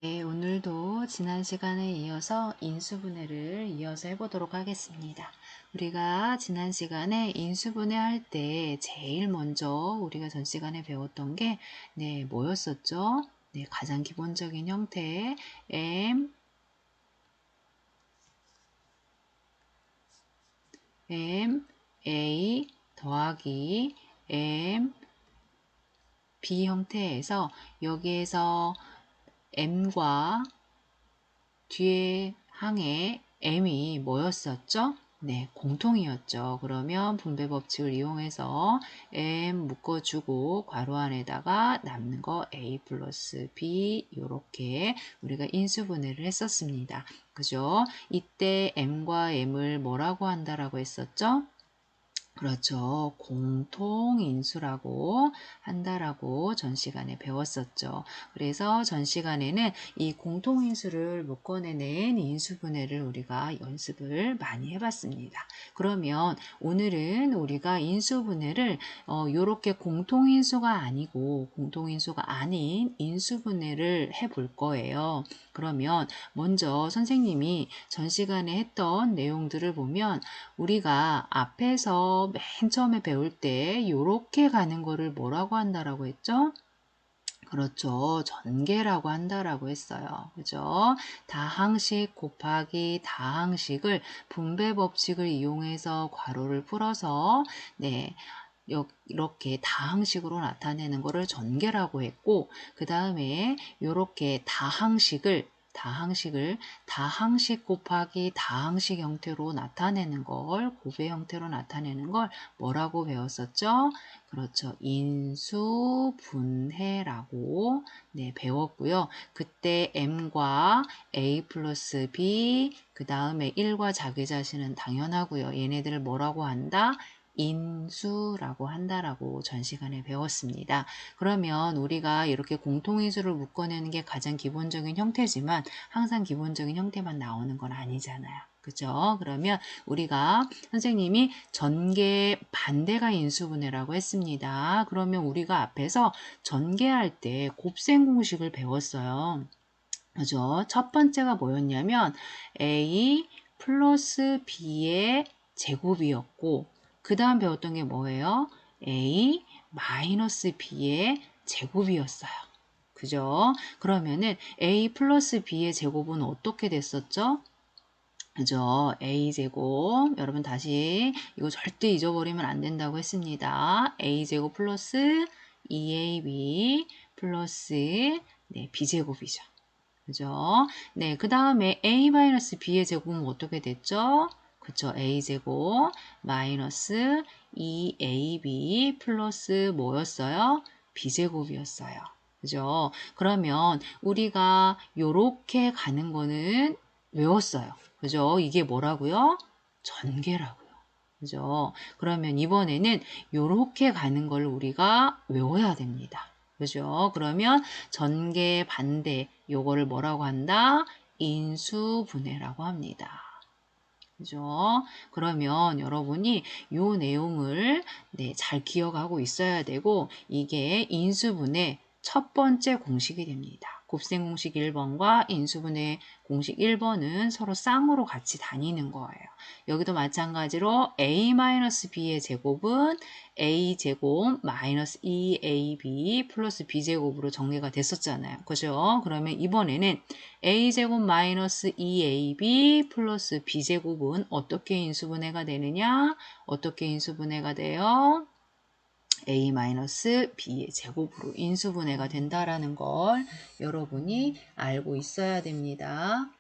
네, 오늘도 지난 시간에 이어서 인수분해를 이어서 해보도록 하겠습니다. 우리가 지난 시간에 인수분해 할 때 제일 먼저 우리가 전 시간에 배웠던 게 뭐였었죠? 가장 기본적인 형태 A 더하기 B 형태에서 여기에서 M과 뒤에 항에 M이 뭐였었죠? 공통이었죠. 그러면 분배 법칙을 이용해서 M 묶어주고 괄호 안에다가 남는 거 A 플러스 B 이렇게 우리가 인수분해를 했었습니다. 그죠? 이때 M과 M을 뭐라고 한다라고 했었죠? 그렇죠. 공통인수라고 한다라고 전 시간에 배웠었죠. 그래서 전 시간에는 이 공통인수를 묶어내는 인수분해를 우리가 연습을 많이 해봤습니다. 그러면 오늘은 우리가 인수분해를 이렇게 공통인수가 아니고 공통인수가 아닌 인수분해를 해볼 거예요. 그러면 먼저 선생님이 전 시간에 했던 내용들을 보면 우리가 앞에서 맨 처음에 배울 때 이렇게 가는 거를 뭐라고 한다라고 했죠? 그렇죠. 전개라고 한다라고 했어요. 그죠? 다항식 곱하기 다항식을 분배 법칙을 이용해서 괄호를 풀어서 이렇게 다항식으로 나타내는 것을 전개라고 했고 그 다음에 이렇게 다항식을 다항식 곱하기 다항식 형태로 나타내는 걸 곱의 형태로 나타내는 걸 뭐라고 배웠었죠? 그렇죠. 인수분해라고 배웠고요. 그때 M과 A 플러스 B 그 다음에 1과 자기 자신은 당연하고요. 얘네들을 뭐라고 한다? 인수라고 한다라고 전 시간에 배웠습니다. 그러면 우리가 이렇게 공통인수를 묶어내는 게 가장 기본적인 형태지만 항상 기본적인 형태만 나오는 건 아니잖아요. 그죠? 그러면 우리가 선생님이 전개 반대가 인수분해라고 했습니다. 그러면 우리가 앞에서 전개할 때 곱셈 공식을 배웠어요. 그죠? 첫 번째가 뭐였냐면 A 플러스 B의 제곱이었고 그 다음 배웠던 게 뭐예요? A 마이너스 B의 제곱이었어요. 그죠? 그러면은 A 플러스 B의 제곱은 어떻게 됐었죠? 그죠? A제곱. 여러분 다시 이거 절대 잊어버리면 안 된다고 했습니다. A제곱 플러스 2AB 플러스 B제곱이죠. 그죠? 그 다음에 A-B의 제곱은 어떻게 됐죠? 그쵸? A제곱 마이너스 2AB 플러스 뭐였어요? B제곱이었어요. 그죠? 그러면 우리가 요렇게 가는 거는 외웠어요. 그죠? 이게 뭐라고요? 전개라고요. 그죠? 그러면 이번에는 요렇게 가는 걸 우리가 외워야 됩니다. 그죠? 그러면 전개, 반대, 요거를 뭐라고 한다? 인수분해라고 합니다. 그죠? 그러면 여러분이 요 내용을 잘 기억하고 있어야 되고 이게 인수분해 첫 번째 공식이 됩니다. 곱셈 공식 1번과 인수분해 공식 1번은 서로 쌍으로 같이 다니는 거예요. 여기도 마찬가지로 A-B의 제곱은 A제곱 마이너스 2AB 플러스 B제곱으로 정리가 됐었잖아요. 그죠? 그러면 이번에는 A제곱 마이너스 2AB 플러스 B제곱은 어떻게 인수분해가 되느냐? 어떻게 인수분해가 돼요? A 마이너스 B의 제곱으로 인수분해가 된다라는 걸 여러분이 알고 있어야 됩니다.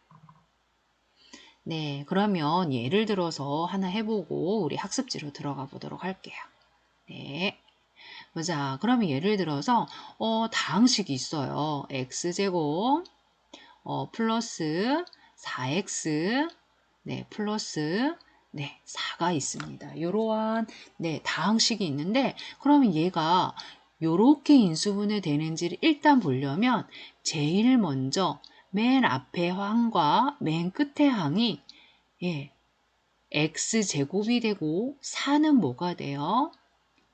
그러면 예를 들어서 하나 해보고 우리 학습지로 들어가 보도록 할게요. 보자. 그러면 예를 들어서 다항식이 있어요. x제곱 플러스 4x 플러스 4가 있습니다. 이러한 다항식이 있는데 그러면 얘가 요렇게 인수분해 되는지를 일단 보려면 제일 먼저 맨 앞에 항과 맨 끝에 항이 x제곱이 되고 4는 뭐가 돼요?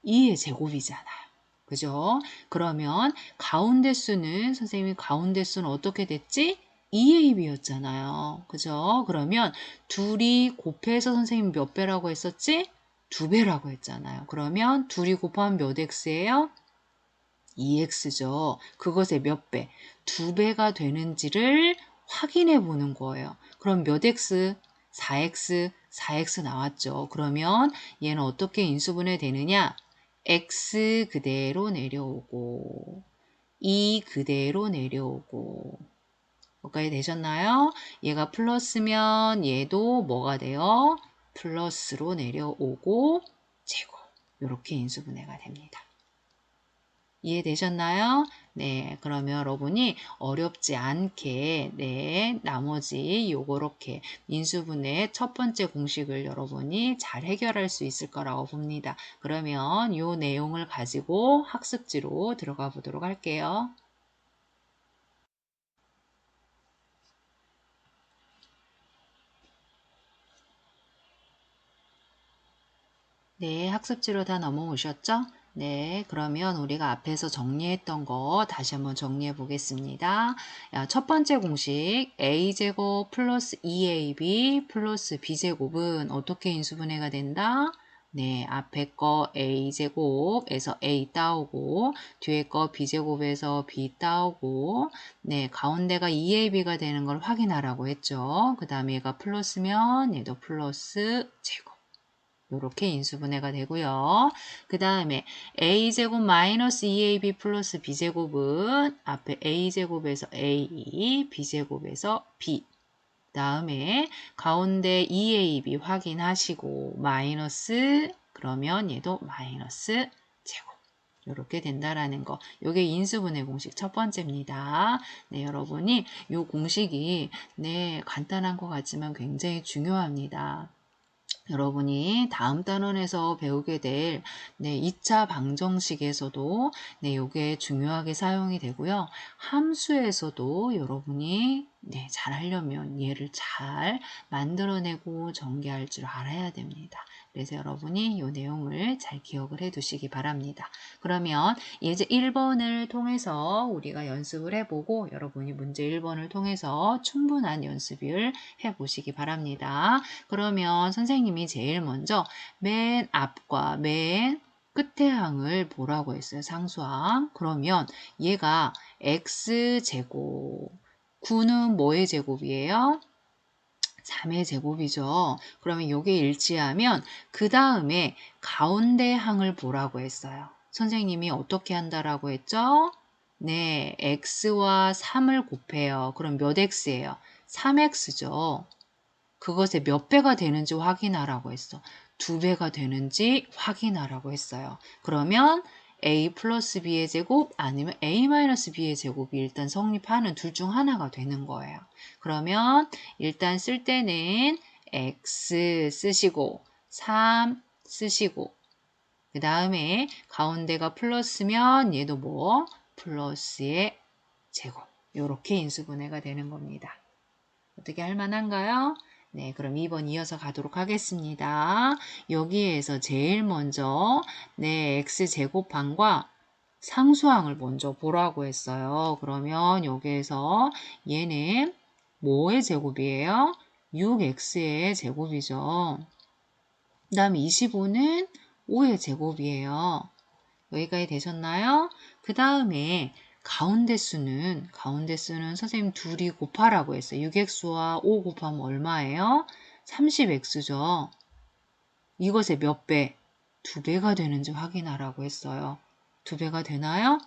2의 제곱이잖아요. 그죠? 그러면 가운데 수는 선생님이 가운데 수는 어떻게 됐지? 2AB였잖아요. 그죠? 그러면 둘이 곱해서 선생님 몇 배라고 했었지? 2배라고 했잖아요. 그러면 둘이 곱하면 몇 x예요? 2x죠. 그것의 몇 배? 2배가 되는지를 확인해 보는 거예요. 그럼 몇 x? 4x, 4x 나왔죠. 그러면 얘는 어떻게 인수분해 되느냐? x 그대로 내려오고 2 그대로 내려오고 여기까지 되셨나요? 얘가 플러스면 얘도 뭐가 돼요? 플러스로 내려오고 제곱 이렇게 인수분해가 됩니다. 이해되셨나요? 네, 그러면 여러분이 어렵지 않게 나머지 요렇게 인수분해 첫 번째 공식을 여러분이 잘 해결할 수 있을 거라고 봅니다. 그러면 요 내용을 가지고 학습지로 들어가 보도록 할게요. 네, 학습지로 다 넘어오셨죠? 네, 그러면 우리가 앞에서 정리했던 거 다시 한번 정리해 보겠습니다. 첫 번째 공식 a제곱 플러스 2ab 플러스 b제곱은 어떻게 인수분해가 된다? 네, 앞에 거 a제곱에서 a 따오고 뒤에 거 b제곱에서 b 따오고 네, 가운데가 2ab가 되는 걸 확인하라고 했죠. 그 다음에 얘가 플러스면 얘도 플러스 제곱. 이렇게 인수분해가 되고요. 그 다음에 a제곱 마이너스 2ab 플러스 b제곱은 앞에 a제곱에서 a, b제곱에서 b. 다음에 가운데 2ab 확인하시고 마이너스 그러면 얘도 마이너스 제곱. 이렇게 된다라는 거. 이게 인수분해 공식 첫 번째입니다. 네, 여러분이 이 공식이 간단한 것 같지만 굉장히 중요합니다. 여러분이 다음 단원에서 배우게 될 2차 방정식에서도 요게 중요하게 사용이 되고요. 함수에서도 여러분이 잘 하려면 얘를 잘 만들어내고 전개할 줄 알아야 됩니다. 그래서 여러분이 이 내용을 잘 기억을 해 두시기 바랍니다. 그러면 예제 1번을 통해서 우리가 연습을 해보고 여러분이 문제 1번을 통해서 충분한 연습을 해보시기 바랍니다. 그러면 선생님이 제일 먼저 맨 앞과 맨 끝의 항을 보라고 했어요. 상수항. 그러면 얘가 x제곱 9는 뭐의 제곱이에요? 3의 제곱이죠. 그러면 이게 일치하면 그 다음에 가운데 항을 보라고 했어요. 선생님이 어떻게 한다라고 했죠? 네, x와 3을 곱해요. 그럼 몇 x예요? 3x죠. 그것의 몇 배가 되는지 확인하라고 했어. 2배가 되는지 확인하라고 했어요. 그러면 a 플러스 b의 제곱 아니면 a 마이너스 b의 제곱이 일단 성립하는 둘 중 하나가 되는 거예요. 그러면 일단 쓸 때는 x 쓰시고 3 쓰시고 그 다음에 가운데가 플러스면 얘도 뭐 플러스의 제곱 이렇게 인수분해가 되는 겁니다. 어떻게 할 만한가요? 네, 그럼 2번 이어서 가도록 하겠습니다. 여기에서 제일 먼저 x제곱항과 상수항을 먼저 보라고 했어요. 그러면 여기에서 얘는 뭐의 제곱이에요? 6x의 제곱이죠. 그 다음에 25는 5의 제곱이에요. 여기까지 되셨나요? 그 다음에 가운데 수는 선생님 둘이 곱하라고 했어요. 6x와 5 곱하면 얼마예요? 30x죠. 이것의 몇 배? 2배가 되는지 확인하라고 했어요. 2배가 되나요?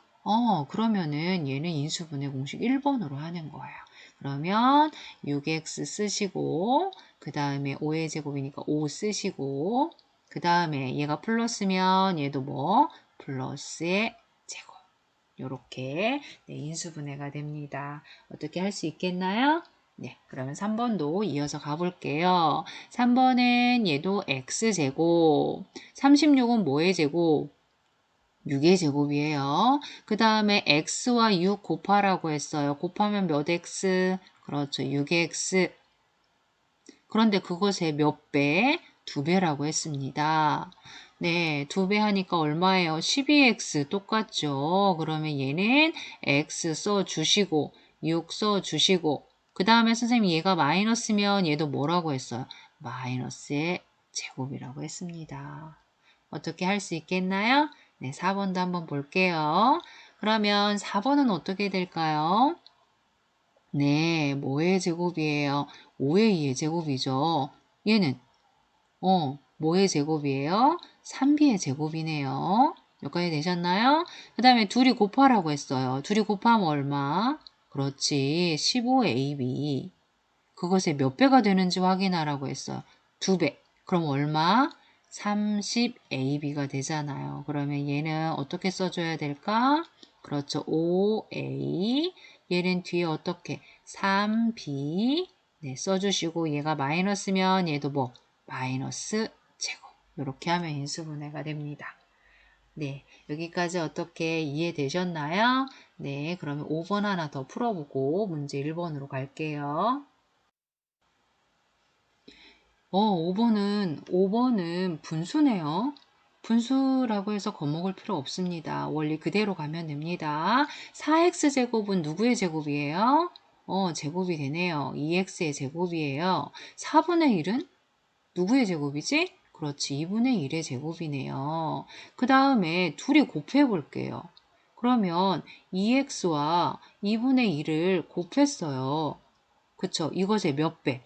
그러면은 얘는 인수분해 공식 1번으로 하는 거예요. 그러면 6x 쓰시고 그 다음에 5의 제곱이니까 5 쓰시고 그 다음에 얘가 플러스면 얘도 뭐 플러스의 제곱 요렇게 인수분해가 됩니다. 어떻게 할 수 있겠나요? 네, 그러면 3번도 이어서 가볼게요. 3번은 얘도 x제곱 36은 뭐의 제곱? 6의 제곱이에요. 그 다음에 x와 6 곱하라고 했어요. 곱하면 몇 x? 그렇죠. 6x. 그런데 그것의 몇 배? 2배라고 했습니다. 네, 2배 하니까 얼마예요? 12x 똑같죠? 그러면 얘는 x 써주시고 6 써주시고 그 다음에 선생님 얘가 마이너스면 얘도 뭐라고 했어요? 마이너스의 제곱이라고 했습니다. 어떻게 할 수 있겠나요? 네, 4번도 한번 볼게요. 그러면 4번은 어떻게 될까요? 네, 뭐의 제곱이에요? 5의 2의 제곱이죠. 얘는 뭐의 제곱이에요? 3b의 제곱이네요. 여기까지 되셨나요? 그 다음에 둘이 곱하라고 했어요. 둘이 곱하면 얼마? 그렇지, 15ab. 그것의 몇 배가 되는지 확인하라고 했어요. 2배. 그럼 얼마? 30ab가 되잖아요. 그러면 얘는 어떻게 써줘야 될까? 그렇죠. 5a. 얘는 뒤에 어떻게? 3b. 네, 써주시고 얘가 마이너스면 얘도 뭐? 마이너스 제곱. 이렇게 하면 인수분해가 됩니다. 네, 여기까지 어떻게 이해되셨나요? 네, 그러면 5번 하나 더 풀어보고 문제 1번으로 갈게요. 5번은 분수네요. 분수라고 해서 겁먹을 필요 없습니다. 원리 그대로 가면 됩니다. 4x제곱은 누구의 제곱이에요? 제곱이 되네요. 2x의 제곱이에요. 4분의 1은 누구의 제곱이지? 그렇지, 2분의 1의 제곱이네요. 그 다음에 둘이 곱해 볼게요. 그러면 2x와 2분의 1을 곱했어요. 그쵸? 이것의 몇 배?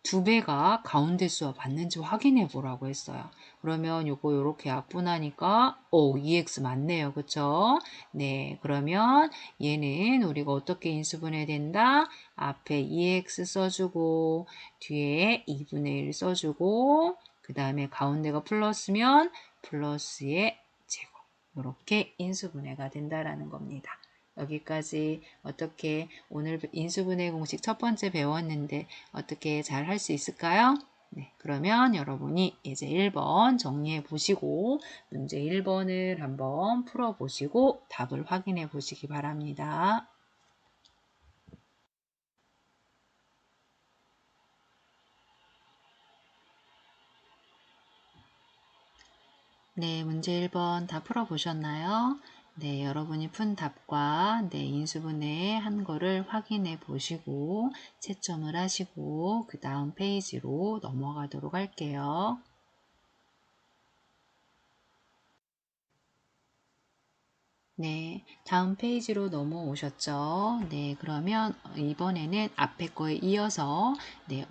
2배가 가운데 수와 맞는지 확인해 보라고 했어요. 그러면 요거 요렇게 약분하니까 2x 맞네요. 그쵸? 네, 그러면 얘는 우리가 어떻게 인수분해 된다? 앞에 2x 써주고 뒤에 2분의 1 써주고 그 다음에 가운데가 플러스면 플러스의 제곱 이렇게 인수분해가 된다라는 겁니다. 여기까지 어떻게 오늘 인수분해 공식 첫 번째 배웠는데 어떻게 잘 할 수 있을까요? 네, 그러면 여러분이 이제 1번 정리해 보시고 문제 1번을 한번 풀어 보시고 답을 확인해 보시기 바랍니다. 네, 문제 1번 다 풀어 보셨나요? 네, 여러분이 푼 답과 인수분해 한 거를 확인해 보시고 채점을 하시고 그 다음 페이지로 넘어가도록 할게요. 네, 다음 페이지로 넘어오셨죠? 네, 그러면 이번에는 앞에 거에 이어서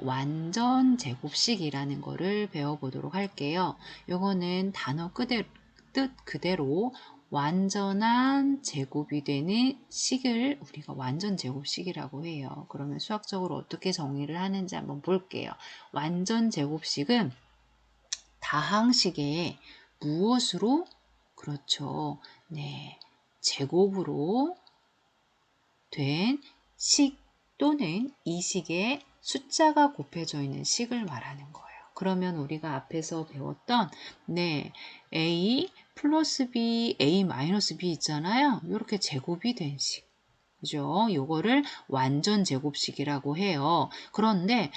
완전 제곱식이라는 거를 배워보도록 할게요. 요거는 단어 뜻 그대로 완전한 제곱이 되는 식을 우리가 완전 제곱식이라고 해요. 그러면 수학적으로 어떻게 정의를 하는지 한번 볼게요. 완전 제곱식은 다항식에 무엇으로? 그렇죠. 네. 제곱으로 된 식 또는 이 식에 숫자가 곱해져 있는 식을 말하는 거예요. 그러면 우리가 앞에서 배웠던 A 플러스 B, A 마이너스 B 있잖아요. 이렇게 제곱이 된 식. 그죠? 요거를 완전 제곱식이라고 해요. 그런데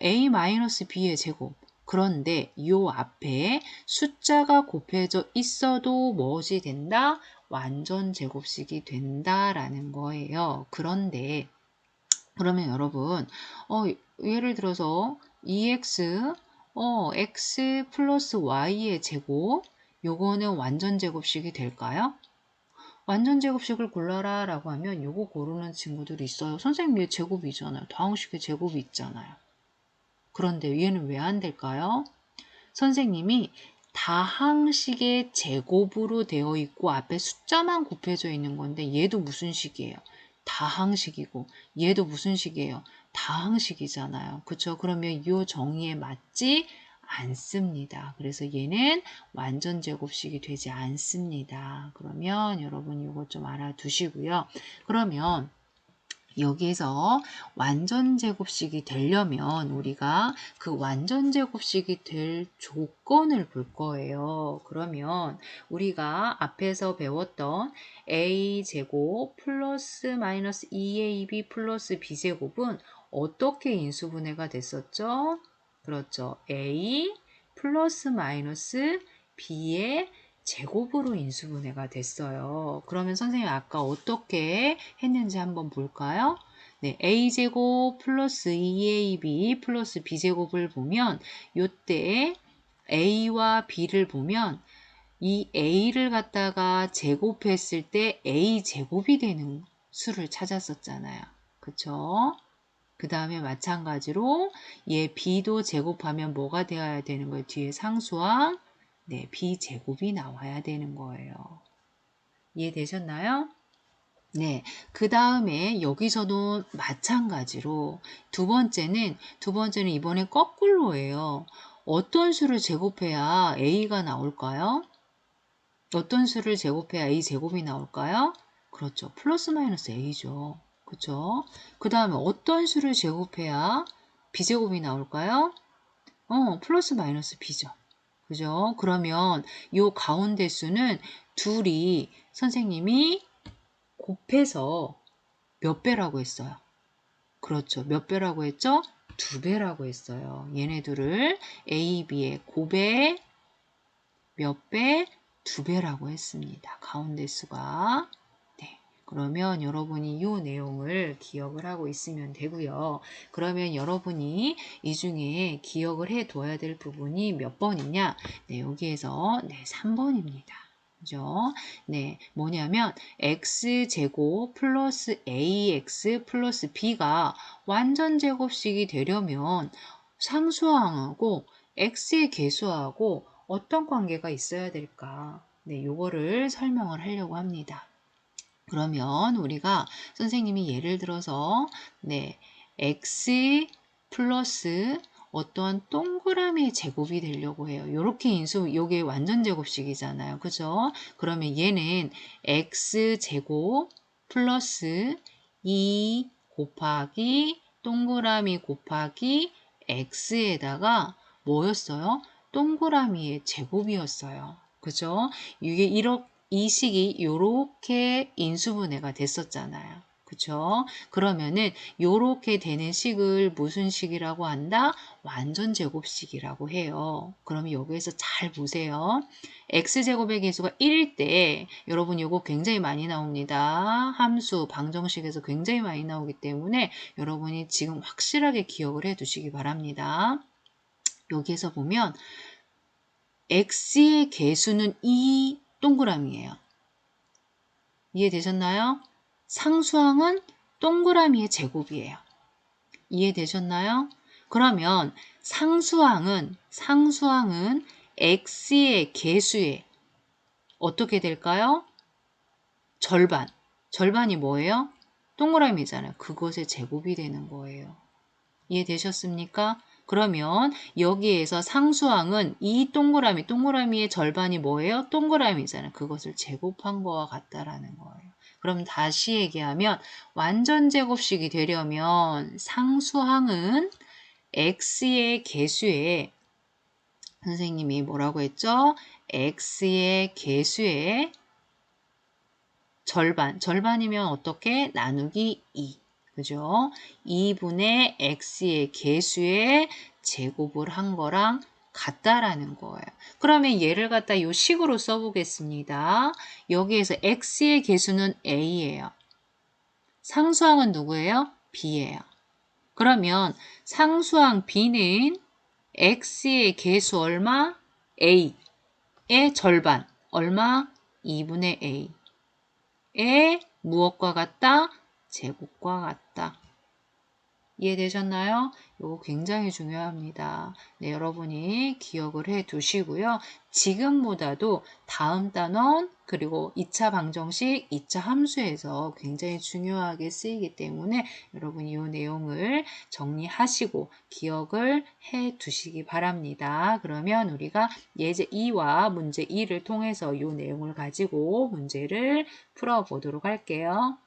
A 마이너스 B의 제곱 그런데 요 앞에 숫자가 곱해져 있어도 무엇이 된다? 완전 제곱식이 된다라는 거예요. 그런데 그러면 여러분 예를 들어서 2x x 플러스 y의 제곱 요거는 완전 제곱식이 될까요? 완전 제곱식을 골라라 라고 하면 요거 고르는 친구들이 있어요. 선생님 얘 제곱이잖아요. 다항식의 제곱이 있잖아요. 그런데 얘는 왜 안 될까요? 선생님이 다항식의 제곱으로 되어 있고 앞에 숫자만 곱해져 있는 건데 얘도 무슨 식이에요? 다항식이고 얘도 무슨 식이에요? 다항식이잖아요. 그쵸? 그러면 이 정의에 맞지 않습니다. 그래서 얘는 완전 제곱식이 되지 않습니다. 그러면 여러분 이거 좀 알아두시고요. 그러면 여기에서 완전 제곱식이 되려면 우리가 그 완전 제곱식이 될 조건을 볼 거예요. 그러면 우리가 앞에서 배웠던 a제곱 플러스 마이너스 2ab 플러스 b제곱은 어떻게 인수분해가 됐었죠? 그렇죠. a 플러스 마이너스 b의 제곱으로 인수분해가 됐어요. 그러면 선생님 아까 어떻게 했는지 한번 볼까요? 네, a제곱 플러스 2ab 플러스 b제곱을 보면 요때 a와 b를 보면 이 a를 갖다가 제곱했을 때 a제곱이 되는 수를 찾았었잖아요. 그쵸? 그 다음에 마찬가지로 얘 b도 제곱하면 뭐가 되어야 되는 거예요? 뒤에 상수항 네, b제곱이 나와야 되는 거예요. 이해되셨나요? 네, 그 다음에 여기서도 마찬가지로 두 번째는 이번에 거꾸로예요. 어떤 수를 제곱해야 a가 나올까요? 어떤 수를 제곱해야 a 제곱이 나올까요? 그렇죠. 플러스 마이너스 a죠. 그렇죠? 그 다음에 어떤 수를 제곱해야 b제곱이 나올까요? 플러스 마이너스 b죠. 그죠? 그러면 요 가운데 수는 둘이 선생님이 곱해서 몇 배라고 했어요? 그렇죠. 몇 배라고 했죠? 2배라고 했어요. 얘네들을 A, B의 곱배, 몇 배, 2배라고 했습니다. 가운데 수가. 네. 그러면 여러분이 이 내용을 기억을 하고 있으면 되고요. 그러면 여러분이 이 중에 기억을 해 둬야 될 부분이 몇 번이냐? 네, 여기에서 네, 3번입니다. 그죠? 네, 뭐냐면 x제곱 플러스 ax 플러스 b가 완전 제곱식이 되려면 상수항하고 x의 개수하고 어떤 관계가 있어야 될까? 네, 요거를 설명을 하려고 합니다. 그러면 우리가 선생님이 예를 들어서 네, x 플러스 어떠한 동그라미의 제곱이 되려고 해요. 요렇게 요게 완전 제곱식이잖아요. 그죠? 그러면 얘는 x제곱 플러스 2 곱하기 동그라미 곱하기 x에다가 뭐였어요? 동그라미의 제곱이었어요. 그죠? 이게 이 식이 요렇게 인수분해가 됐었잖아요. 그쵸? 그러면은 요렇게 되는 식을 무슨 식이라고 한다? 완전 제곱식이라고 해요. 그러면 여기에서 잘 보세요. x제곱의 개수가 1일 때 여러분 요거 굉장히 많이 나옵니다. 함수 방정식에서 굉장히 많이 나오기 때문에 여러분이 지금 확실하게 기억을 해 두시기 바랍니다. 여기에서 보면 x의 개수는 2 동그라미예요. 이해되셨나요? 상수항은 동그라미의 제곱이에요. 이해되셨나요? 그러면 상수항은 x의 개수에 어떻게 될까요? 절반. 절반이 뭐예요? 동그라미잖아요. 그것의 제곱이 되는 거예요. 이해되셨습니까? 그러면 여기에서 상수항은 이 동그라미의 절반이 뭐예요? 동그라미잖아요. 그것을 제곱한 거와 같다라는 거예요. 그럼 다시 얘기하면 완전 제곱식이 되려면 상수항은 x의 개수에 선생님이 뭐라고 했죠? x의 개수의 절반이면 어떻게? 나누기 2. 그죠? 2분의 x의 개수의 제곱을 한 거랑 같다라는 거예요. 그러면 얘를 갖다 이 식으로 써보겠습니다. 여기에서 x의 개수는 a예요. 상수항은 누구예요? b예요. 그러면 상수항 b는 x의 개수 얼마? a의 절반 얼마? 2분의 a. 에 무엇과 같다? 제곱과 같다. 이해되셨나요? 이거 굉장히 중요합니다. 네, 여러분이 기억을 해 두시고요. 지금보다도 다음 단원 그리고 2차 방정식, 2차 함수에서 굉장히 중요하게 쓰이기 때문에 여러분이 이 내용을 정리하시고 기억을 해 두시기 바랍니다. 그러면 우리가 예제 2와 문제 2를 통해서 이 내용을 가지고 문제를 풀어보도록 할게요.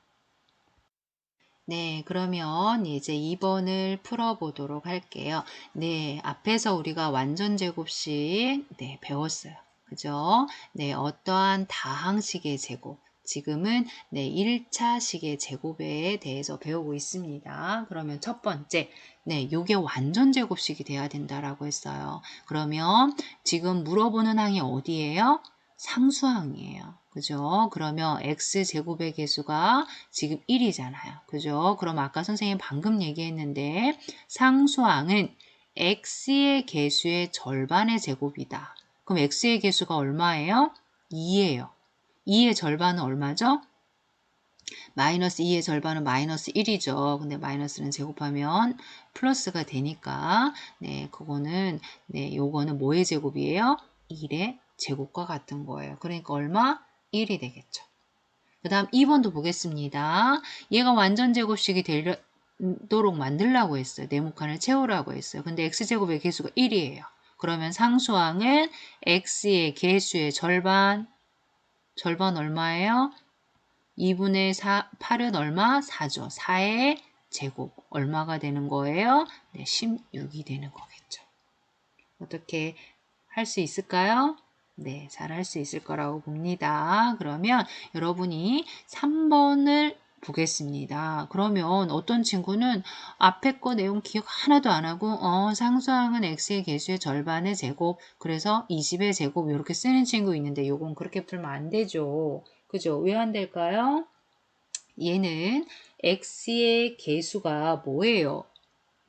네, 그러면 이제 2번을 풀어보도록 할게요. 네, 앞에서 우리가 완전 제곱식, 네, 배웠어요. 그죠? 네, 어떠한 다항식의 제곱. 지금은 네, 1차 식의 제곱에 대해서 배우고 있습니다. 그러면 첫 번째, 네, 요게 완전 제곱식이 돼야 된다라고 했어요. 그러면 지금 물어보는 항이 어디예요? 상수항이에요. 그죠? 그러면 x제곱의 개수가 지금 1이잖아요. 그죠? 그럼 아까 선생님 방금 얘기했는데 상수항은 x의 개수의 절반의 제곱이다. 그럼 x의 개수가 얼마예요? 2예요. 2의 절반은 얼마죠? 마이너스 2의 절반은 마이너스 1이죠. 근데 마이너스는 제곱하면 플러스가 되니까 네, 그거는 네, 요거는 뭐의 제곱이에요? 1의 제곱과 같은 거예요. 그러니까 얼마? 1이 되겠죠. 그 다음 2번도 보겠습니다. 얘가 완전 제곱식이 되도록 만들라고 했어요. 네모칸을 채우라고 했어요. 근데 x제곱의 개수가 1이에요. 그러면 상수항은 x의 개수의 절반 얼마예요? 2분의 8은 얼마? 4죠. 4의 제곱 얼마가 되는 거예요? 네, 16이 되는 거겠죠. 어떻게 할 수 있을까요? 네, 잘 할 수 있을 거라고 봅니다. 그러면 여러분이 3번을 보겠습니다. 그러면 어떤 친구는 앞에 거 내용 기억 하나도 안 하고 상수항은 x의 개수의 절반의 제곱 그래서 20의 제곱 이렇게 쓰는 친구 있는데 요건 그렇게 풀면 안 되죠. 그죠? 왜 안 될까요? 얘는 x의 개수가 뭐예요?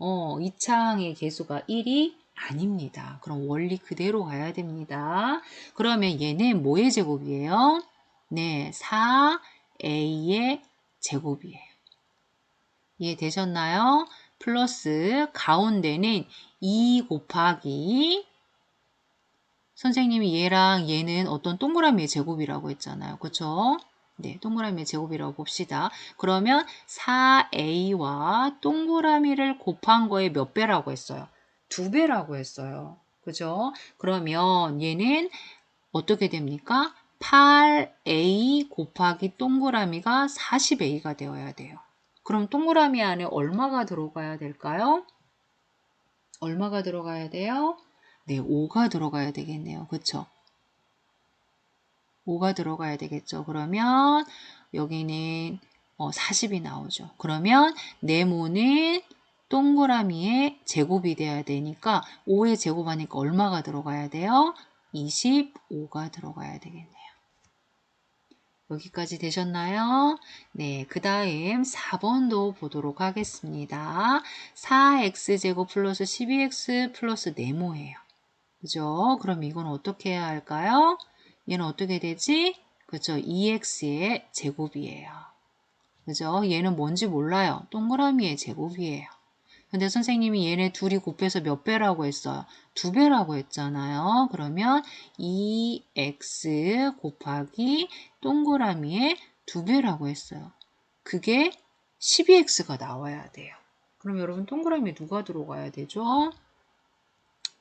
2차항의 개수가 1이 아닙니다. 그럼 원리 그대로 가야 됩니다. 그러면 얘는 뭐의 제곱이에요? 네, 4a의 제곱이에요. 이해되셨나요? 플러스 가운데는 2 곱하기 선생님이 얘랑 얘는 어떤 동그라미의 제곱이라고 했잖아요. 그렇죠? 네, 동그라미의 제곱이라고 봅시다. 그러면 4a와 동그라미를 곱한 거에 몇 배라고 했어요? 2배라고 했어요. 그죠? 그러면 얘는 어떻게 됩니까? 8a 곱하기 동그라미가 40a가 되어야 돼요. 그럼 동그라미 안에 얼마가 들어가야 될까요? 얼마가 들어가야 돼요? 네, 5가 들어가야 되겠네요. 그쵸? 5가 들어가야 되겠죠. 그러면 여기는 40이 나오죠. 그러면 네모는 동그라미의 제곱이 돼야 되니까 5의 제곱하니까 얼마가 들어가야 돼요? 25가 들어가야 되겠네요. 여기까지 되셨나요? 네, 그 다음 4번도 보도록 하겠습니다. 4x제곱 플러스 12x 플러스 네모예요. 그죠? 그럼 이건 어떻게 해야 할까요? 얘는 어떻게 되지? 그죠? 2x의 제곱이에요. 그죠? 얘는 뭔지 몰라요. 동그라미의 제곱이에요. 근데 선생님이 얘네 둘이 곱해서 몇 배라고 했어요? 2배라고 했잖아요. 그러면 2x 곱하기 동그라미의 2배라고 했어요. 그게 12x가 나와야 돼요. 그럼 여러분 동그라미에 누가 들어가야 되죠?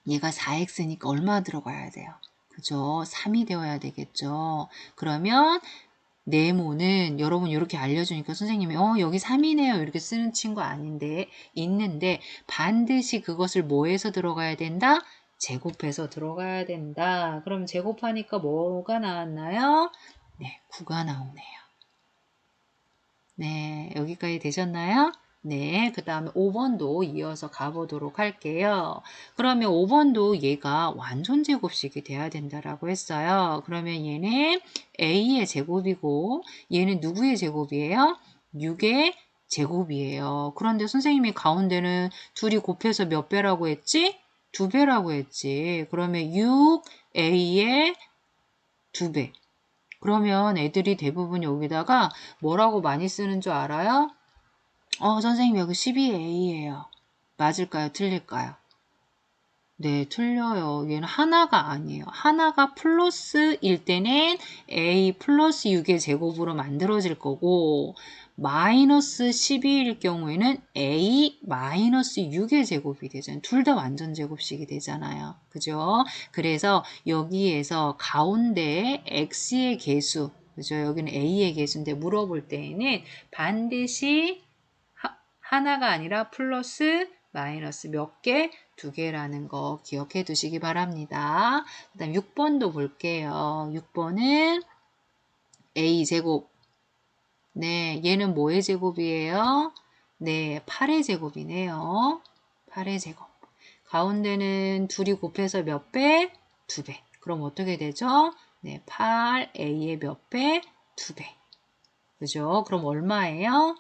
얘가 4x니까 얼마 들어가야 돼요? 그죠? 3이 되어야 되겠죠. 그러면 네모는 여러분 이렇게 알려주니까 선생님이 여기 3이네요 이렇게 쓰는 친구 아닌데 있는데 반드시 그것을 뭐해서 들어가야 된다? 제곱해서 들어가야 된다. 그럼 제곱하니까 뭐가 나왔나요? 네, 9가 나오네요. 네, 여기까지 되셨나요? 네, 그 다음에 5번도 이어서 가보도록 할게요. 그러면 5번도 얘가 완전 제곱식이 돼야 된다라고 했어요. 그러면 얘는 a의 제곱이고 얘는 누구의 제곱이에요? 6의 제곱이에요. 그런데 선생님이 가운데는 둘이 곱해서 몇 배라고 했지? 2배라고 했지. 그러면 6a의 2배. 그러면 애들이 대부분 여기다가 뭐라고 많이 쓰는 줄 알아요? 선생님 여기 12a예요. 맞을까요? 틀릴까요? 네, 틀려요. 얘는 하나가 아니에요. 하나가 플러스일 때는 a 플러스 6의 제곱으로 만들어질 거고 마이너스 12일 경우에는 a 마이너스 6의 제곱이 되잖아요. 둘 다 완전 제곱식이 되잖아요. 그죠? 그래서 여기에서 가운데 x의 개수, 그죠? 여기는 a의 개수인데 물어볼 때에는 반드시 하나가 아니라 플러스 마이너스 몇 개? 2개라는 거 기억해 두시기 바랍니다. 그 다음 6번도 볼게요. 6번은 a제곱 네, 얘는 뭐의 제곱이에요? 네, 8의 제곱이네요. 8의 제곱. 가운데는 둘이 곱해서 몇 배? 2배. 그럼 어떻게 되죠? 네, 8a의 몇 배? 2배. 그죠? 그럼 얼마예요?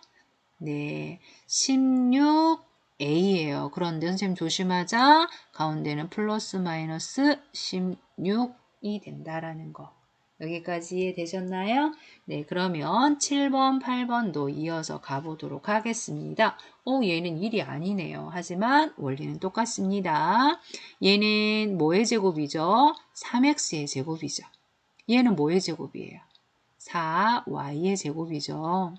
네, 16a예요. 그런데 선생님 조심하자. 가운데는 플러스 마이너스 16이 된다라는 거. 여기까지 이해되셨나요? 네, 그러면 7번, 8번도 이어서 가보도록 하겠습니다. 얘는 1이 아니네요. 하지만 원리는 똑같습니다. 얘는 뭐의 제곱이죠? 3x의 제곱이죠. 얘는 뭐의 제곱이에요? 4y의 제곱이죠.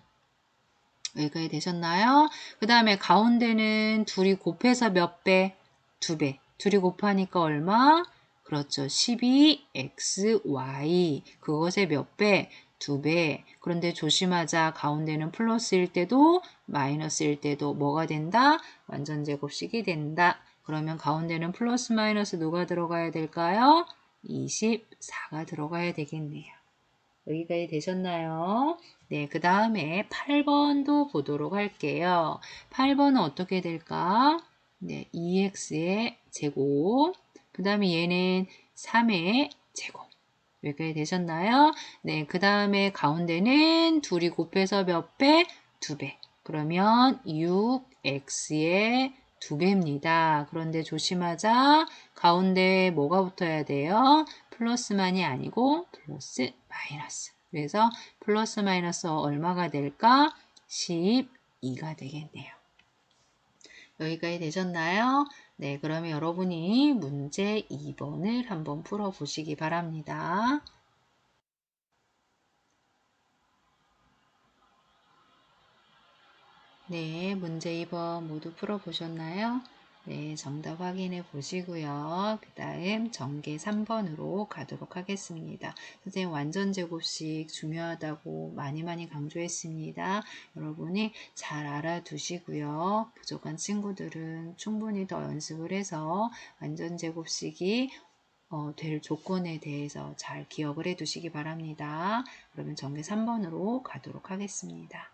여기까지 되셨나요? 그 다음에 가운데는 둘이 곱해서 몇 배? 2배. 둘이 곱하니까 얼마? 그렇죠. 12xy. 그것의 몇 배? 2배. 그런데 조심하자. 가운데는 플러스일 때도 마이너스일 때도 뭐가 된다? 완전 제곱식이 된다. 그러면 가운데는 플러스 마이너스 누가 들어가야 될까요? 24가 들어가야 되겠네요. 여기까지 되셨나요? 네, 그 다음에 8번도 보도록 할게요. 8번은 어떻게 될까? 네, 2x의 제곱. 그 다음에 얘는 3의 제곱. 여기까지 되셨나요? 네, 그 다음에 가운데는 둘이 곱해서 몇 배? 2배. 그러면 6x의 2배입니다. 그런데 조심하자. 가운데 뭐가 붙어야 돼요? 플러스만이 아니고 플러스 마이너스. 그래서 플러스 마이너스 얼마가 될까? 12가 되겠네요. 여기까지 되셨나요? 네, 그러면 여러분이 문제 2번을 한번 풀어보시기 바랍니다. 네, 문제 2번 모두 풀어보셨나요? 네, 정답 확인해 보시고요. 그 다음 전개 3번으로 가도록 하겠습니다. 선생님 완전 제곱식 중요하다고 많이 강조했습니다. 여러분이 잘 알아두시고요. 부족한 친구들은 충분히 더 연습을 해서 완전 제곱식이 될 조건에 대해서 잘 기억을 해 두시기 바랍니다. 그러면 전개 3번으로 가도록 하겠습니다.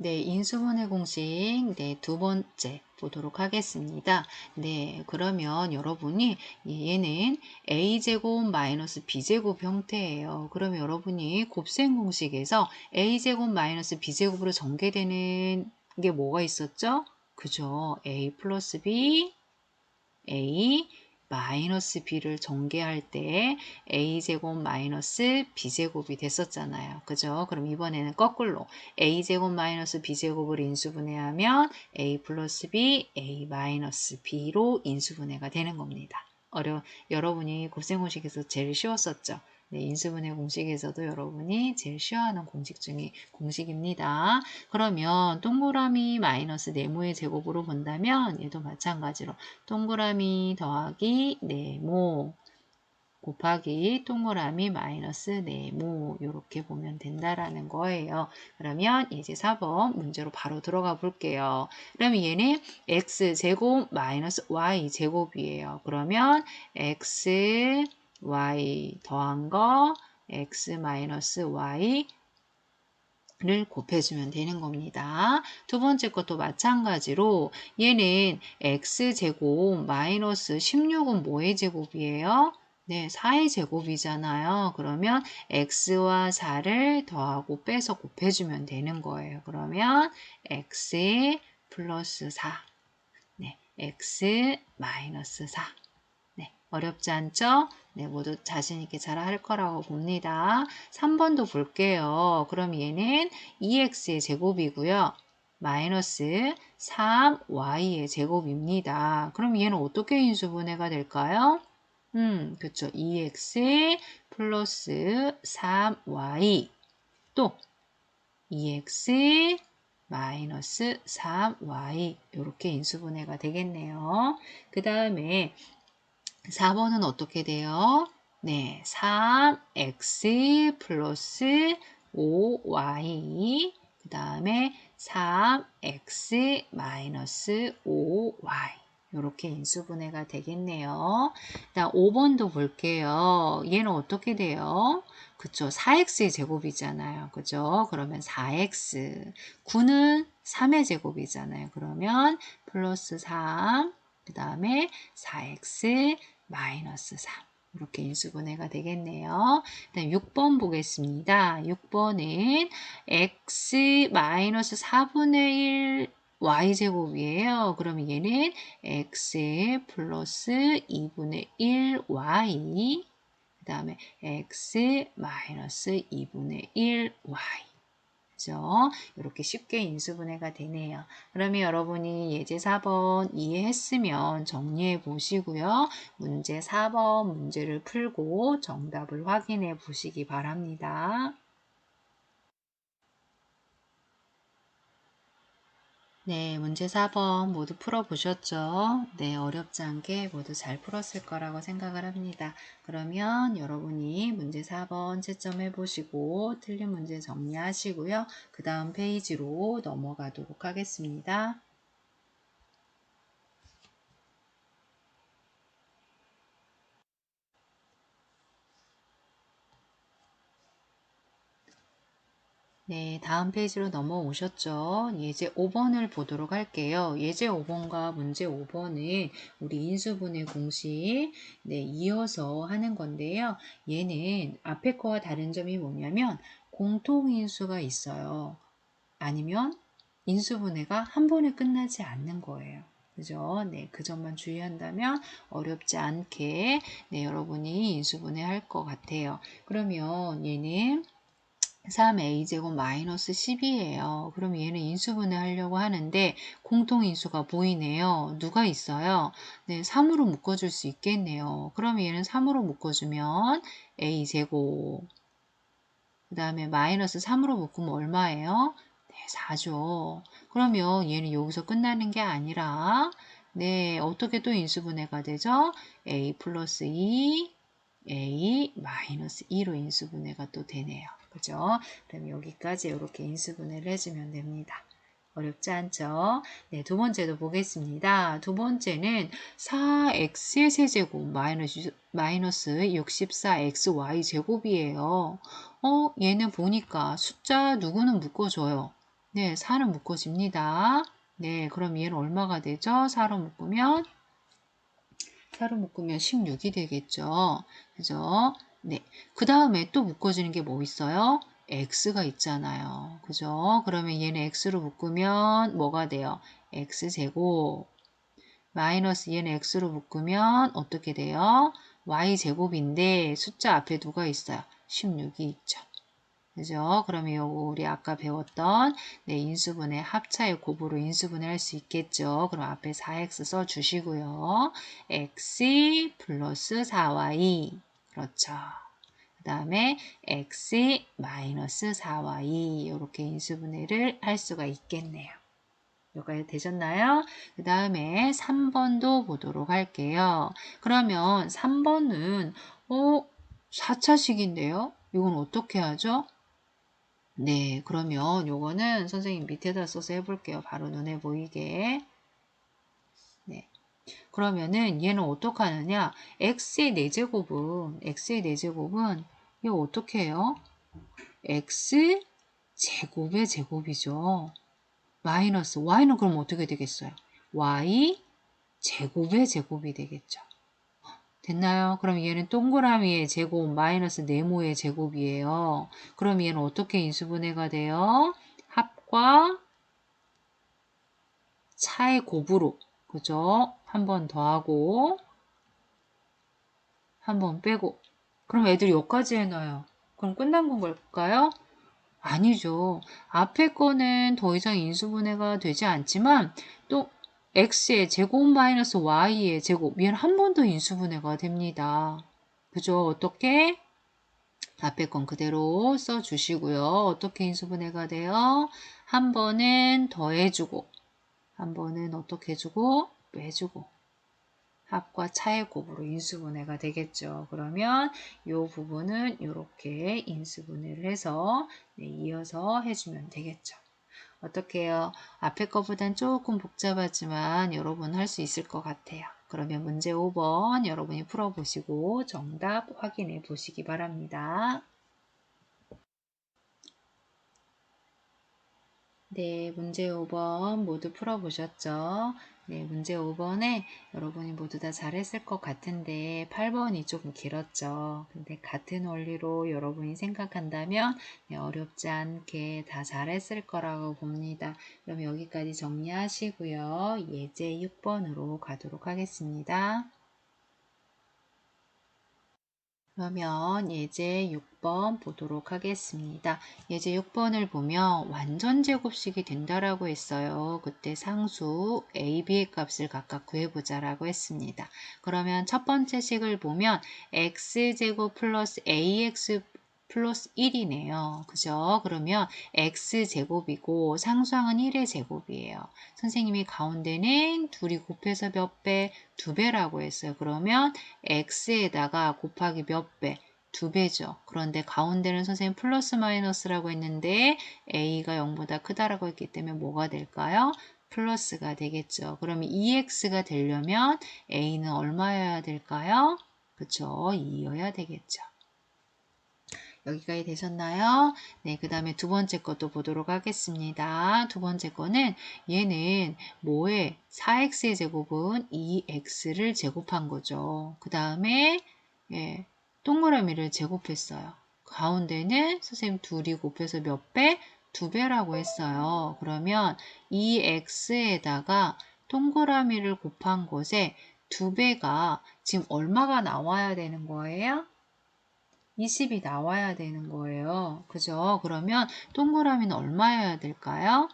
네, 인수분해 공식, 네, 두 번째 보도록 하겠습니다. 네, 그러면 여러분이 얘는 a제곱 마이너스 b제곱 형태예요. 그러면 여러분이 곱셈 공식에서 a제곱 마이너스 b제곱으로 전개되는 게 뭐가 있었죠? 그죠? a 플러스 b, a 마이너스 b를 전개할 때 a제곱 마이너스 b제곱이 됐었잖아요. 그죠? 그럼 이번에는 거꾸로 a제곱 마이너스 b제곱을 인수분해하면 a 플러스 b, a 마이너스 b로 인수분해가 되는 겁니다. 여러분이 곱셈공식에서 제일 쉬웠었죠? 네, 인수분해 공식에서도 여러분이 제일 쉬워하는 공식 중에 공식입니다. 그러면 동그라미 마이너스 네모의 제곱으로 본다면 얘도 마찬가지로 동그라미 더하기 네모 곱하기 동그라미 마이너스 네모 이렇게 보면 된다라는 거예요. 그러면 이제 4번 문제로 바로 들어가 볼게요. 그러면 얘는 x제곱 마이너스 y제곱이에요. 그러면 x, y 더한 거 x 마이너스 y 를 곱해주면 되는 겁니다. 두 번째 것도 마찬가지로 얘는 x제곱 마이너스 16은 뭐의 제곱이에요? 네, 4의 제곱이잖아요. 그러면 x와 4를 더하고 빼서 곱해주면 되는 거예요. 그러면 x 플러스 4, 네, x 마이너스 4. 네, 어렵지 않죠? 네, 모두 자신 있게 잘 할 거라고 봅니다. 3번도 볼게요. 그럼 얘는 2x의 제곱이고요. 마이너스 3y의 제곱입니다. 그럼 얘는 어떻게 인수분해가 될까요? 그쵸. 2x 플러스 3y 또 2x 마이너스 3y 이렇게 인수분해가 되겠네요. 그 다음에 4번은 어떻게 돼요? 네, 3x 플러스 5y 그 다음에 3x 마이너스 5y 이렇게 인수분해가 되겠네요. 자, 5번도 볼게요. 얘는 어떻게 돼요? 그쵸. 4x의 제곱이잖아요. 그죠? 그러면 4x. 9는 3의 제곱이잖아요. 그러면 플러스 3, 그 다음에 4x 마이너스 3. 이렇게 인수분해가 되겠네요. 그다음 6번 보겠습니다. 6번은 x 마이너스 4분의 1 y제곱이에요. 그러면 얘는 x 플러스 2분의 1 y 그 다음에 x 마이너스 2분의 1 y 그죠? 이렇게 쉽게 인수분해가 되네요. 그러면 여러분이 예제 4번 이해했으면 정리해 보시고요. 문제 4번 문제를 풀고 정답을 확인해 보시기 바랍니다. 네, 문제 4번 모두 풀어보셨죠? 네, 어렵지 않게 모두 잘 풀었을 거라고 생각을 합니다. 그러면 여러분이 문제 4번 채점해 보시고 틀린 문제 정리하시고요. 그 다음 페이지로 넘어가도록 하겠습니다. 네, 다음 페이지로 넘어오셨죠? 예제 5번을 보도록 할게요. 예제 5번과 문제 5번은 우리 인수분해 공식 이어서 하는 건데요. 얘는 앞에 거와 다른 점이 뭐냐면 공통인수가 있어요. 아니면 인수분해가 한 번에 끝나지 않는 거예요. 그죠? 네, 그 점만 주의한다면 어렵지 않게 여러분이 인수분해 할 것 같아요. 그러면 얘는 3a제곱 마이너스 10이에요. 그럼 얘는 인수분해 하려고 하는데 공통인수가 보이네요. 누가 있어요? 네, 3으로 묶어줄 수 있겠네요. 그럼 얘는 3으로 묶어주면 a제곱 그 다음에 마이너스 3으로 묶으면 얼마예요? 네, 4죠. 그러면 얘는 여기서 끝나는 게 아니라 어떻게 또 인수분해가 되죠? a 플러스 2 a 마이너스 2로 인수분해가 또 되네요. 그죠? 그럼 여기까지 이렇게 인수분해를 해주면 됩니다. 어렵지 않죠? 네, 두 번째도 보겠습니다. 두 번째는 4x의 세제곱 마이너스 64xy 제곱이에요. 얘는 보니까 숫자 누구는 묶어줘요? 네, 4는 묶어집니다. 네, 그럼 얘는 얼마가 되죠? 4로 묶으면 16이 되겠죠. 그죠? 네. 그 다음에 또 묶어지는 게 뭐 있어요? x가 있잖아요. 그죠? 그러면 얘는 x로 묶으면 뭐가 돼요? x제곱 마이너스 얘는 x로 묶으면 어떻게 돼요? y제곱인데 숫자 앞에 누가 있어요? 16이 있죠. 그죠? 그러면 요거 우리 아까 배웠던 인수분해 합차의 곱으로 인수분해 할 수 있겠죠. 그럼 앞에 4x 써주시고요. x 플러스 4y 그렇죠. 그 다음에 x 마이너스 4y 이렇게 인수분해를 할 수가 있겠네요. 여기까지 되셨나요? 그 다음에 3번도 보도록 할게요. 그러면 3번은 4차식인데요. 이건 어떻게 하죠? 네, 그러면 요거는 선생님 밑에다 써서 해볼게요. 바로 눈에 보이게. 네. 그러면은 얘는 어떻게 하느냐? x의 4제곱은 이거 어떻게 해요? x 제곱의 제곱이죠. 마이너스 y는 그럼 어떻게 되겠어요? y 제곱의 제곱이 되겠죠. 됐나요? 그럼 얘는 동그라미의 제곱 마이너스 네모의 제곱이에요. 그럼 얘는 어떻게 인수분해가 돼요? 합과 차의 곱으로 그죠? 한 번 더하고 한 번 빼고 그럼 애들이 여기까지 해놔요. 그럼 끝난 걸까요? 아니죠. 앞에 거는 더 이상 인수분해가 되지 않지만 또 x의 제곱 마이너스 y의 제곱 얘는 한 번 더 인수분해가 됩니다. 그죠? 어떻게? 앞에 건 그대로 써주시고요. 어떻게 인수분해가 돼요? 한 번은 더해주고 한 번은 어떻게 해주고 빼주고 합과 차의 곱으로 인수분해가 되겠죠. 그러면 이 부분은 이렇게 인수분해를 해서 이어서 해주면 되겠죠. 어떻게 해요? 앞에 거보단 조금 복잡하지만 여러분 할 수 있을 것 같아요. 그러면 문제 5번 여러분이 풀어보시고 정답 확인해 보시기 바랍니다. 네, 문제 5번 모두 풀어보셨죠? 네, 문제 5번에 여러분이 모두 다 잘했을 것 같은데 8번이 조금 길었죠. 근데 같은 원리로 여러분이 생각한다면 네, 어렵지 않게 다 잘했을 거라고 봅니다. 그럼 여기까지 정리하시고요. 예제 6번으로 가도록 하겠습니다. 그러면 예제 6번 보도록 하겠습니다. 예제 6번을 보면 완전 제곱식이 된다라고 했어요. 그때 상수 a, b의 값을 각각 구해보자라고 했습니다. 그러면 첫 번째 식을 보면 x제곱 플러스 ax 플러스 1이네요. 그죠? 그러면 x제곱이고 상수항은 1의 제곱이에요. 선생님이 가운데는 둘이 곱해서 몇 배? 2배라고 했어요. 그러면 x에다가 곱하기 몇 배? 2배죠. 그런데 가운데는 선생님 플러스 마이너스라고 했는데 a가 0보다 크다라고 했기 때문에 뭐가 될까요? 플러스가 되겠죠. 그러면 2x가 되려면 a는 얼마여야 될까요? 그쵸? 2여야 되겠죠. 여기까지 되셨나요? 네, 그 다음에 두 번째 것도 보도록 하겠습니다. 두 번째 거는 얘는 뭐에 4x의 제곱은 2x를 제곱한 거죠. 그 다음에 예, 동그라미를 제곱했어요. 가운데는 선생님 둘이 곱해서 몇 배? 2배라고 했어요. 그러면 2x에다가 동그라미를 곱한 곳에 2배가 지금 얼마가 나와야 되는 거예요? 20이 나와야 되는 거예요. 그죠? 그러면 동그라미는 얼마여야 될까요?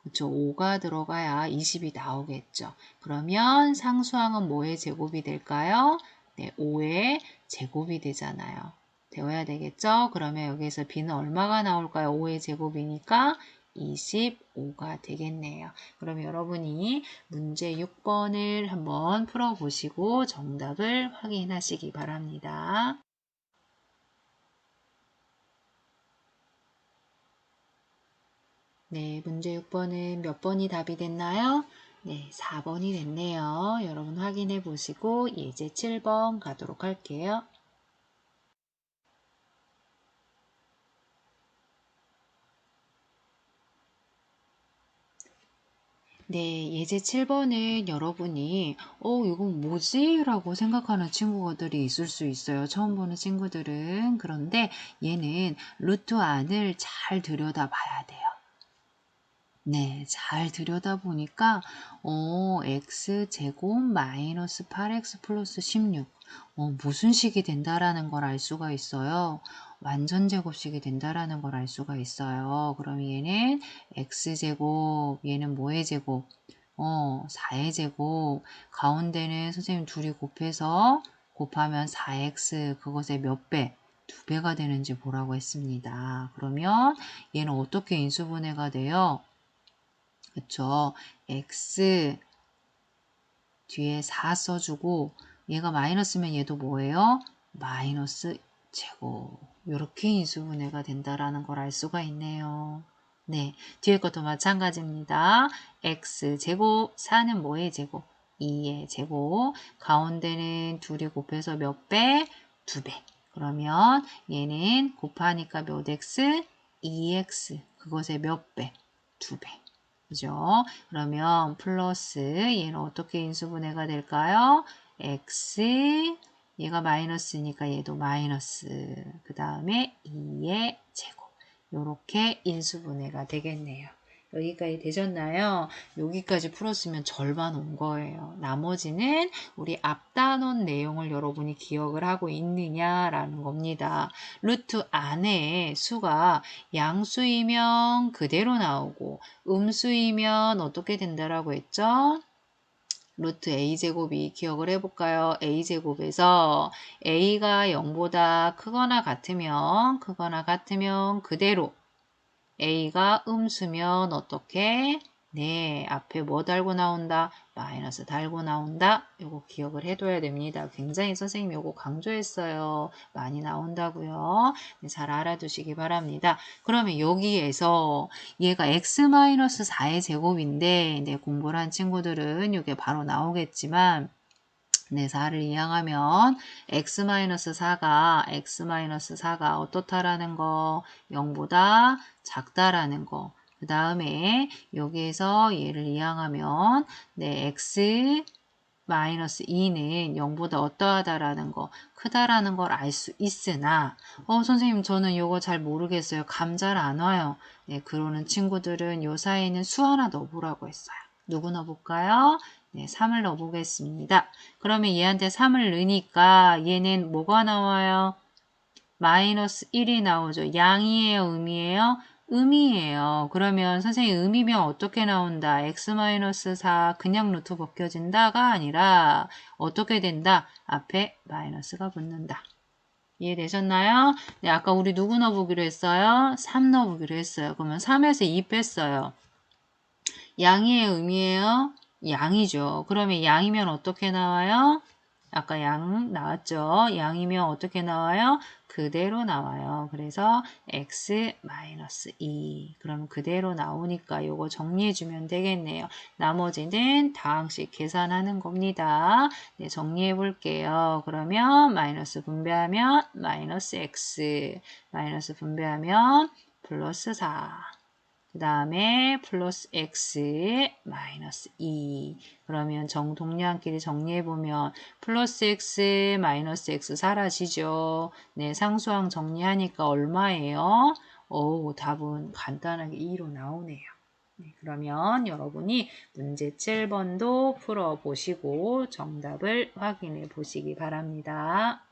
그쵸? 5가 들어가야 20이 나오겠죠. 그러면 상수항은 뭐의 제곱이 될까요? 네, 5의 제곱이 되잖아요. 되어야 되겠죠? 그러면 여기서 b는 얼마가 나올까요? 5의 제곱이니까 25가 되겠네요. 그럼 여러분이 문제 6번을 한번 풀어보시고 정답을 확인하시기 바랍니다. 네, 문제 6번은 몇 번이 답이 됐나요? 네, 4번이 됐네요. 여러분 확인해 보시고 예제 7번 가도록 할게요. 네, 예제 7번은 여러분이 이건 뭐지? 라고 생각하는 친구들이 있을 수 있어요. 처음 보는 친구들은. 그런데 얘는 루트 안을 잘 들여다봐야 돼요. 네, 잘 들여다보니까 x제곱 마이너스 8x 플러스 16 무슨 식이 된다라는 걸 알 수가 있어요. 완전 제곱식이 된다라는 걸 알 수가 있어요. 그럼 얘는 x제곱, 얘는 뭐의 제곱? 4의 제곱. 가운데는 선생님 둘이 곱해서 곱하면 4x 그것의 몇 배? 2배가 되는지 보라고 했습니다. 그러면 얘는 어떻게 인수분해가 돼요? 그쵸? x 뒤에 4 써주고 얘가 마이너스면 얘도 뭐예요? 마이너스 제곱. 이렇게 인수분해가 된다라는 걸 알 수가 있네요. 네, 뒤에 것도 마찬가지입니다. x제곱, 4는 뭐의 제곱? 2의 제곱. 가운데는 둘이 곱해서 몇 배? 2배. 그러면 얘는 곱하니까 몇 x? 2x. 그것의 몇 배? 2배. 그죠? 그러면 플러스 얘는 어떻게 인수분해가 될까요? x 얘가 마이너스니까 얘도 마이너스 그 다음에 2의 제곱 이렇게 인수분해가 되겠네요. 여기까지 되셨나요? 여기까지 풀었으면 절반 온 거예요. 나머지는 우리 앞단원 내용을 여러분이 기억을 하고 있느냐라는 겁니다. 루트 안에 수가 양수이면 그대로 나오고 음수이면 어떻게 된다라고 했죠? 루트 a제곱이 기억을 해볼까요? a제곱에서 a가 0보다 크거나 같으면 그대로 a가 음수면 어떻게? 네, 앞에 뭐 달고 나온다? 마이너스 달고 나온다. 요거 기억을 해둬야 됩니다. 굉장히 선생님이 요거 강조했어요. 많이 나온다고요. 네, 잘 알아두시기 바랍니다. 그러면 여기에서 얘가 x-4의 제곱인데 네, 공부를 한 친구들은 이게 바로 나오겠지만 네, 4를 이항하면 x-4가 어떻다라는 거 0보다 작다라는 거. 그 다음에 여기에서 얘를 이항하면 네, x 마이너스 2는 0보다 어떠하다라는 거, 크다라는 걸 알 수 있으나 선생님 저는 요거 잘 모르겠어요. 감 잘 안 와요. 네, 그러는 친구들은 요 사이에는 수 하나 넣어보라고 했어요. 누구 넣어볼까요? 네, 3을 넣어보겠습니다. 그러면 얘한테 3을 넣으니까 얘는 뭐가 나와요? 마이너스 1이 나오죠. 양이에요? 음이에요? 음이에요. 그러면 선생님 음이면 어떻게 나온다? x-4 그냥 루트 벗겨진다가 아니라 어떻게 된다? 앞에 마이너스가 붙는다. 이해되셨나요? 네, 아까 우리 누구 넣어보기로 했어요? 3 넣어보기로 했어요. 그러면 3에서 2 뺐어요. 양이에요? 음이에요? 양이죠. 그러면 양이면 어떻게 나와요? 아까 양 나왔죠? 양이면 어떻게 나와요? 그대로 나와요. 그래서 x-2. 그럼 그대로 나오니까 요거 정리해주면 되겠네요. 나머지는 다항식 계산하는 겁니다. 네, 정리해 볼게요. 그러면 마이너스 분배하면 마이너스 x, 마이너스 분배하면 플러스 4. 그 다음에 플러스 x 마이너스 2. 그러면 정동량끼리 정리해보면 플러스 x 마이너스 x 사라지죠. 네, 상수항 정리하니까 얼마예요? 답은 간단하게 2로 나오네요. 네, 그러면 여러분이 문제 7번도 풀어보시고 정답을 확인해 보시기 바랍니다.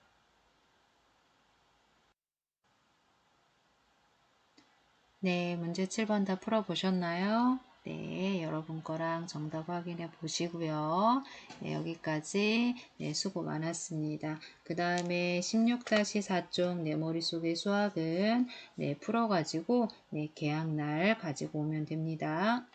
네, 문제 7번 다 풀어보셨나요? 네, 여러분 거랑 정답 확인해 보시고요. 네, 여기까지 네, 수고 많았습니다. 그 다음에 16-4쪽 내 머릿속의 수학은 네, 풀어가지고 네, 개학날 가지고 오면 됩니다.